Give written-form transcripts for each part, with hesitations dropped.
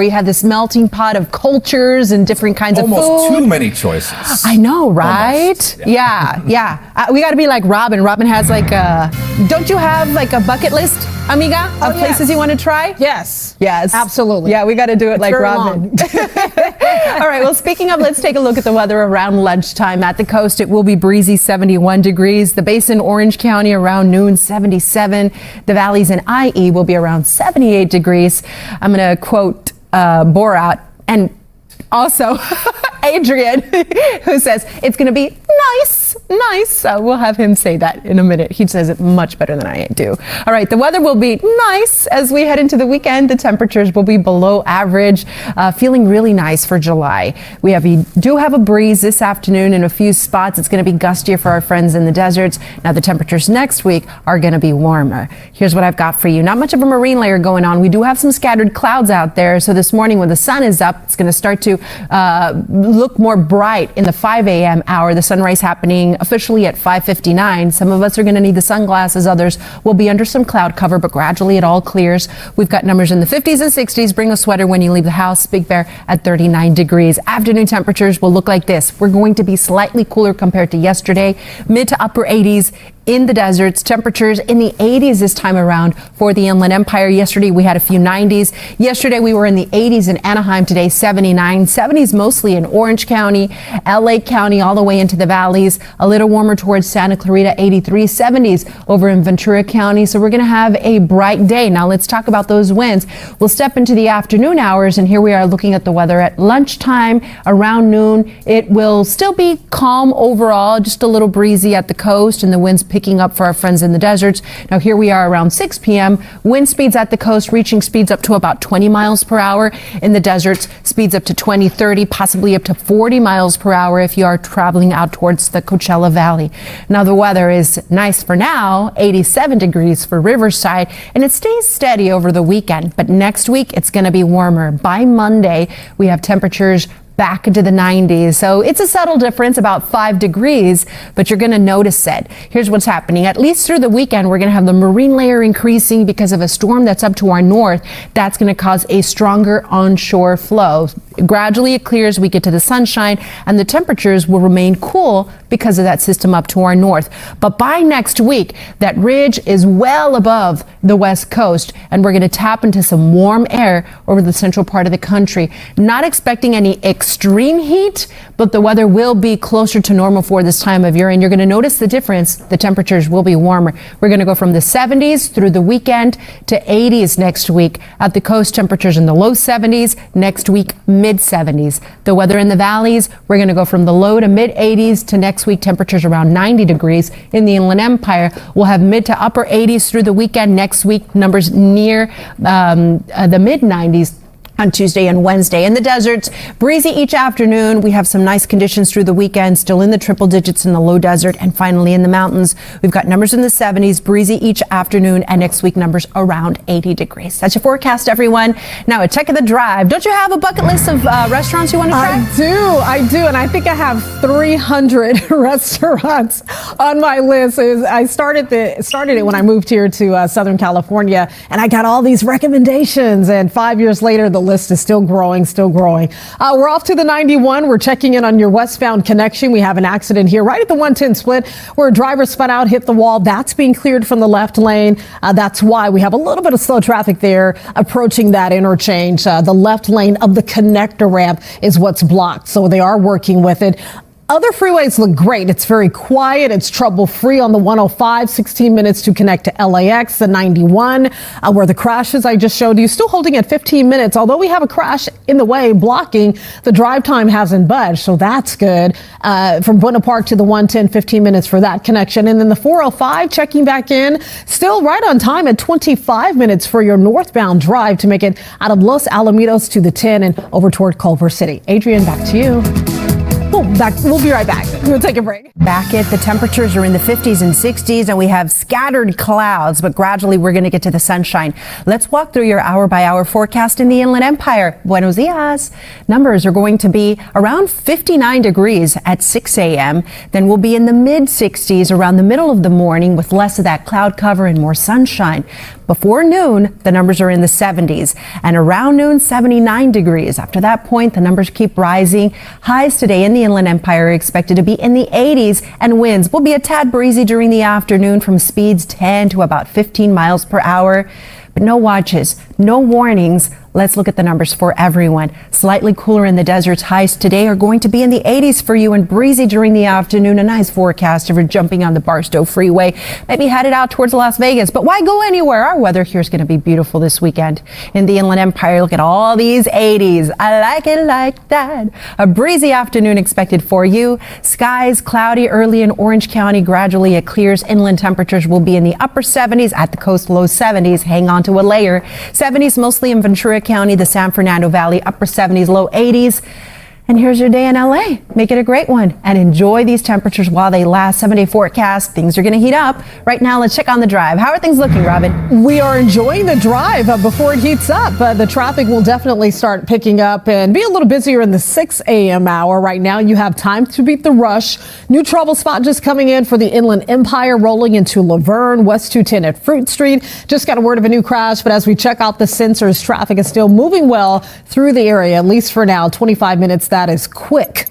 We had this melting pot of cultures and different kinds of food. Almost too many choices. I know, right? Almost, Yeah. We got to be like Robin. Robin has like a, don't you have like a bucket list, amiga, of places you want to try? Yes. Yes. Absolutely. Yeah, we got to do it like Robin. All right, well, speaking of, let's take a look at the weather around lunchtime. At the coast, it will be breezy, 71 degrees. The basin, Orange County, around noon, 77. The valleys in IE will be around 78 degrees. I'm going to quote Borat and also Adrian, who says it's going to be nice. We'll have him say that in a minute. He says it much better than I do. All right, the weather will be nice as we head into the weekend. The temperatures will be below average, feeling really nice for July. We do have a breeze this afternoon in a few spots. It's going to be gustier for our friends in the deserts. Now, the temperatures next week are going to be warmer. Here's what I've got for you. Not much of a marine layer going on. We do have some scattered clouds out there. So this morning when the sun is up, it's going to start to look more bright in the 5 a.m. hour. The sunrise happening officially at 5:59. Some of us are going to need the sunglasses. Others will be under some cloud cover, but gradually it all clears. We've got numbers in the 50s and 60s. Bring a sweater when you leave the house. Big Bear at 39 degrees. Afternoon temperatures will look like this. We're going to be slightly cooler compared to yesterday. Mid to upper 80s in the deserts. Temperatures in the 80s this time around for the Inland Empire. Yesterday we had a few 90s. Yesterday we were in the 80s in Anaheim. Today 79. 70s mostly in Orange County, LA County, all the way into the valleys. A little warmer towards Santa Clarita, 83. 70s over in Ventura County. So we're going to have a bright day. Now let's talk about those winds. We'll step into the afternoon hours, and here we are looking at the weather at lunchtime around noon. It will still be calm overall, just a little breezy at the coast, and the winds picking up for our friends in the deserts. Now here we are around 6 p.m. Wind speeds at the coast reaching speeds up to about 20 miles per hour. In the deserts, speeds up to 20, 30, possibly up to 40 miles per hour if you are traveling out towards the Coachella Valley. Now the weather is nice for now, 87 degrees for Riverside, and it stays steady over the weekend. But next week, it's going to be warmer. By Monday, we have temperatures back into the 90s. So it's a subtle difference, about 5 degrees, but you're going to notice it. Here's what's happening. At least through the weekend, we're going to have the marine layer increasing because of a storm that's up to our north. That's going to cause a stronger onshore flow. Gradually it clears, we get to the sunshine, and the temperatures will remain cool because of that system up to our north. But by next week, that ridge is well above the west coast, and we're going to tap into some warm air over the central part of the country. Not expecting any extreme heat, but the weather will be closer to normal for this time of year, and you're going to notice the difference. The temperatures will be warmer. We're going to go from the 70s through the weekend to 80s next week. At the coast, temperatures in the low 70s. Next week, mid 70s. The weather in the valleys, we're going to go from the low to mid 80s to next week, temperatures around 90 degrees. In the Inland Empire, we'll have mid to upper 80s through the weekend. Next week, numbers near the mid 90s. On Tuesday and Wednesday. In the deserts, breezy each afternoon. We have some nice conditions through the weekend, still in the triple digits in the low desert. And finally in the mountains, we've got numbers in the 70s, breezy each afternoon, and next week numbers around 80 degrees. That's your forecast, everyone. Now a check of the drive. Don't you have a bucket list of restaurants you want to try? I do. And I think I have 300 restaurants on my list. I started it when I moved here to Southern California, and I got all these recommendations. And 5 years later, the list is still growing. We're off to the 91. We're checking in on your westbound connection. We have an accident here right at the 110 split where a driver spun out, hit the wall. That's being cleared from the left lane. That's why we have a little bit of slow traffic there approaching that interchange. The left lane of the connector ramp is what's blocked. So they are working with it. Other freeways look great. It's very quiet. It's trouble-free on the 105, 16 minutes to connect to LAX, the 91, where the crashes I just showed you, still holding at 15 minutes. Although we have a crash in the way blocking, the drive time hasn't budged, so that's good. From Buena Park to the 110, 15 minutes for that connection. And then the 405, checking back in, still right on time at 25 minutes for your northbound drive to make it out of Los Alamitos to the 10 and over toward Culver City. Adrian, back to you. We'll be right back. We'll take a break. Back at the temperatures are in the 50s and 60s, and we have scattered clouds, but gradually we're going to get to the sunshine. Let's walk through your hour-by-hour forecast in the Inland Empire. Buenos dias. Numbers are going to be around 59 degrees at 6 a.m. Then we'll be in the mid-60s around the middle of the morning with less of that cloud cover and more sunshine. Before noon, the numbers are in the 70s, and around noon, 79 degrees. After that point, the numbers keep rising. Highs today in the Inland Empire are expected to be in the 80s, and winds will be a tad breezy during the afternoon from speeds 10 to about 15 miles per hour. But no watches, no warnings. Let's look at the numbers for everyone. Slightly cooler in the deserts. Highs today are going to be in the 80s for you and breezy during the afternoon. A nice forecast if you're jumping on the Barstow Freeway. Maybe headed out towards Las Vegas, but why go anywhere? Our weather here is going to be beautiful this weekend. In the Inland Empire, look at all these 80s. I like it like that. A breezy afternoon expected for you. Skies cloudy early in Orange County. Gradually it clears. Inland temperatures will be in the upper 70s. At the coast, low 70s. Hang on to a layer. 70s mostly in Ventura County, the San Fernando Valley, upper 70s, low 80s. And here's your day in LA. Make it a great one and enjoy these temperatures while they last. 7-day forecast. Things are going to heat up. Right now, let's check on the drive. How are things looking, Robin? We are enjoying the drive before it heats up. The traffic will definitely start picking up and be a little busier in the 6 a.m. hour. Right now, you have time to beat the rush. New trouble spot just coming in for the Inland Empire, rolling into Laverne, West 210 at Fruit Street. Just got a word of a new crash, but as we check out the sensors, traffic is still moving well through the area, at least for now. 25 minutes. That is quick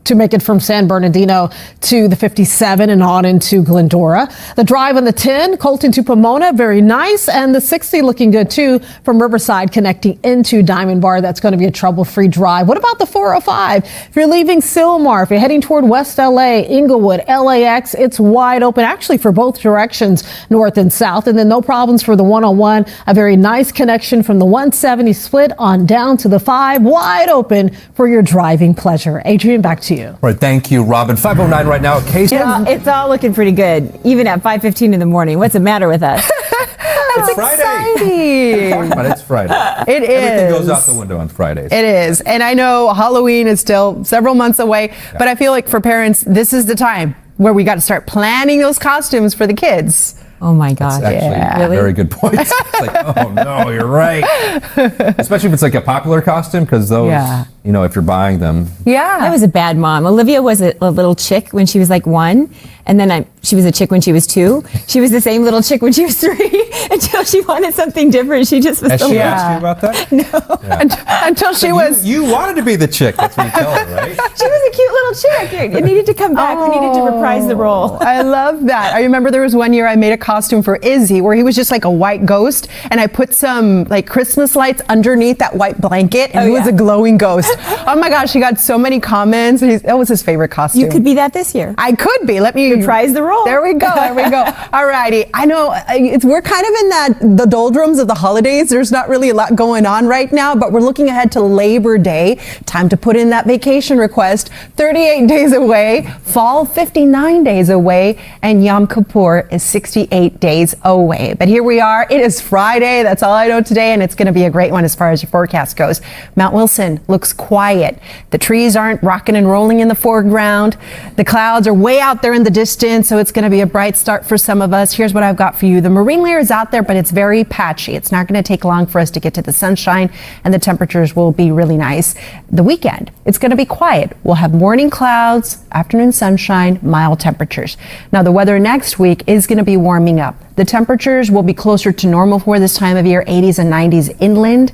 to make it from San Bernardino to the 57 and on into Glendora. The drive on the 10, Colton to Pomona, very nice. And the 60 looking good too from Riverside connecting into Diamond Bar. That's going to be a trouble-free drive. What about the 405? If you're leaving Sylmar, if you're heading toward West LA, Inglewood, LAX, it's wide open actually for both directions, north and south. And then no problems for the 101. A very nice connection from the 170 split on down to the 5, wide open for your driving pleasure. Adrian, back to you. All right, thank you, Robin. 5:09 right now. It's all looking pretty good, even at 5:15 in the morning. What's the matter with us? That's Friday. exciting. But it's Friday. It is. Everything goes out the window on Fridays. It is. And I know Halloween is still several months away, but I feel like for parents, this is the time where we got to start planning those costumes for the kids. Oh my gosh. That's actually a very good point. It's like, oh no, you're right. Especially if it's like a popular costume, because those, you know, if you're buying them. Yeah. I was a bad mom. Olivia was a little chick when she was like 1, and then she was a chick when she was 2. She was the same little chick when she was 3 until she wanted something different. She just was Has so she asked you about that? No. Yeah. Until she was. You wanted to be the chick. That's what you tell her, right? She was a cute little chick. It needed to come back. We needed to reprise the role. I love that. I remember there was one year I made a costume for Izzy where he was just like a white ghost, and I put some like Christmas lights underneath that white blanket, and he was a glowing ghost. Oh my gosh, he got so many comments. That was his favorite costume. You could be that this year. I could be. Let me reprise the role. There we go. There we go. All righty. I know we're kind of in the doldrums of the holidays. There's not really a lot going on right now, but we're looking ahead to Labor Day. Time to put in that vacation request. 38 days away. Fall 59 days away, and Yom Kippur is 68 days away. But here we are. It is Friday. That's all I know today, and it's going to be a great one as far as your forecast goes. Mount Wilson looks quiet. The trees aren't rocking and rolling in the foreground. The clouds are way out there in the distance, so it's going to be a bright start for some of us. Here's what I've got for you. The marine layer is out there, but it's very patchy. It's not going to take long for us to get to the sunshine, and the temperatures will be really nice. The weekend, it's going to be quiet. We'll have morning clouds, afternoon sunshine, mild temperatures. Now, the weather next week is going to be warming up. The temperatures will be closer to normal for this time of year, 80s and 90s inland.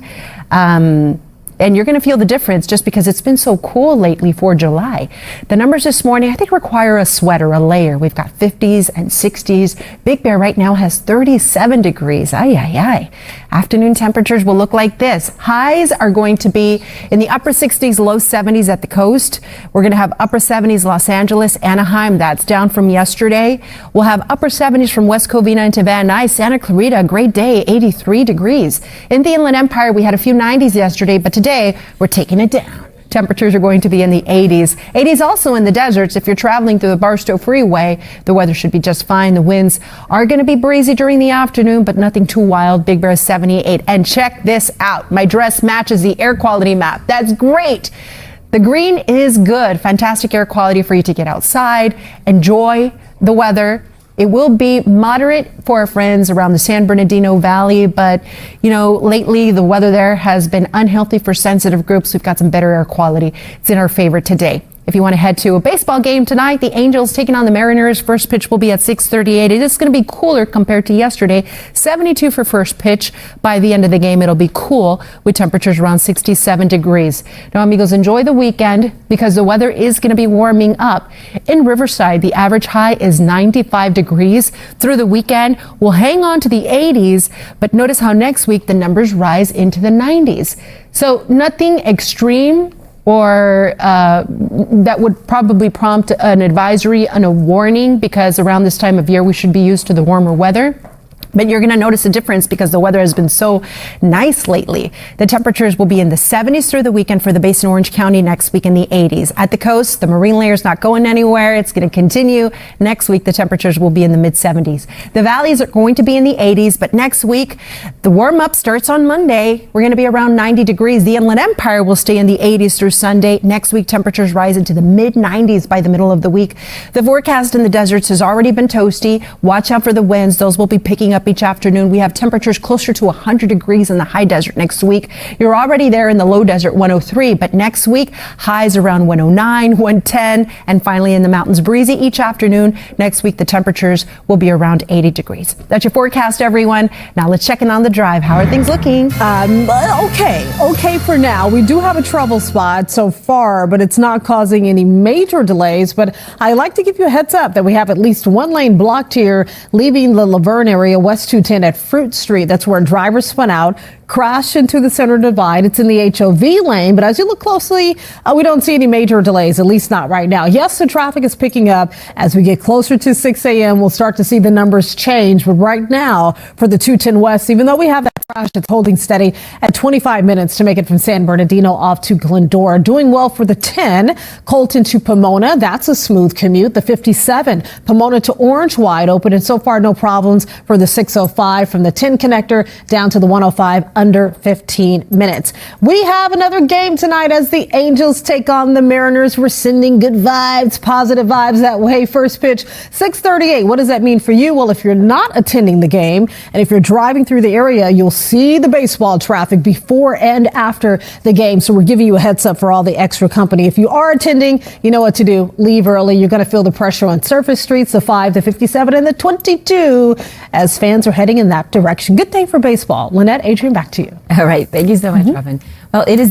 And you're going to feel the difference just because it's been so cool lately for July. The numbers this morning, I think, require a sweater, a layer. We've got 50s and 60s. Big Bear right now has 37 degrees. Ay, ay, ay. Afternoon temperatures will look like this. Highs are going to be in the upper 60s, low 70s at the coast. We're going to have upper 70s Los Angeles, Anaheim. That's down from yesterday. We'll have upper 70s from West Covina into Van Nuys. Santa Clarita, a great day, 83 degrees. In the Inland Empire, we had a few 90s yesterday, but today we're taking it down. Temperatures are going to be in the 80s. 80s also in the deserts. If you're traveling through the Barstow Freeway, the weather should be just fine. The winds are going to be breezy during the afternoon, but nothing too wild. Big Bear 78. And check this out. My dress matches the air quality map. That's great. The green is good. Fantastic air quality for you to get outside, enjoy the weather. It will be moderate for our friends around the San Bernardino Valley, but lately the weather there has been unhealthy for sensitive groups. We've got some better air quality. It's in our favor today. If you want to head to a baseball game tonight, the Angels taking on the Mariners. First pitch will be at 6:38. It is going to be cooler compared to yesterday. 72 for first pitch. By the end of the game, it'll be cool with temperatures around 67 degrees. Now, amigos, enjoy the weekend because the weather is going to be warming up. In Riverside, the average high is 95 degrees. Through the weekend, we'll hang on to the 80s, but notice how next week the numbers rise into the 90s. So nothing extreme or that would probably prompt an advisory and a warning, because around this time of year we should be used to the warmer weather. But you're going to notice a difference because the weather has been so nice lately. The temperatures will be in the 70s through the weekend for the Basin Orange County, next week in the 80s. At the coast, the marine layer is not going anywhere. It's going to continue. Next week, the temperatures will be in the mid 70s. The valleys are going to be in the 80s, but next week, the warm up starts on Monday. We're going to be around 90 degrees. The Inland Empire will stay in the 80s through Sunday. Next week, temperatures rise into the mid 90s by the middle of the week. The forecast in the deserts has already been toasty. Watch out for the winds. Those will be picking up each afternoon. We have temperatures closer to 100 degrees in the high desert next week. You're already there in the low desert, 103, but next week highs around 109, 110, and finally in the mountains, breezy each afternoon. Next week the temperatures will be around 80 degrees. That's your forecast, everyone. Now let's check in on the drive. How are things looking? Okay for now. We do have a trouble spot so far, but it's not causing any major delays. But I like to give you a heads up that we have at least one lane blocked here, leaving the Laverne area, West 210 at Fruit Street. That's where a driver spun out, crashed into the center divide. It's in the HOV lane, but as you look closely, we don't see any major delays, at least not right now. Yes, the traffic is picking up. As we get closer to 6 a.m., we'll start to see the numbers change. But right now, for the 210 West, even though we have that crash, it's holding steady at 25 minutes to make it from San Bernardino off to Glendora. Doing well for the 10, Colton to Pomona. That's a smooth commute. The 57, Pomona to Orange, wide open. And so far, no problems for the 605 from the 10 connector down to the 105, under 15 minutes. We have another game tonight as the Angels take on the Mariners. We're sending good vibes, positive vibes that way. First pitch, 6:38. What does that mean for you? Well, if you're not attending the game and if you're driving through the area, you'll see the baseball traffic before and after the game. So we're giving you a heads up for all the extra company. If you are attending, you know what to do. Leave early. You're going to feel the pressure on surface streets, the 5, the 57, and the 22 as fans are heading in that direction. Good day for baseball. Lynette, Adrian, back to you. All right. Thank you so much, Robin. Well, it is the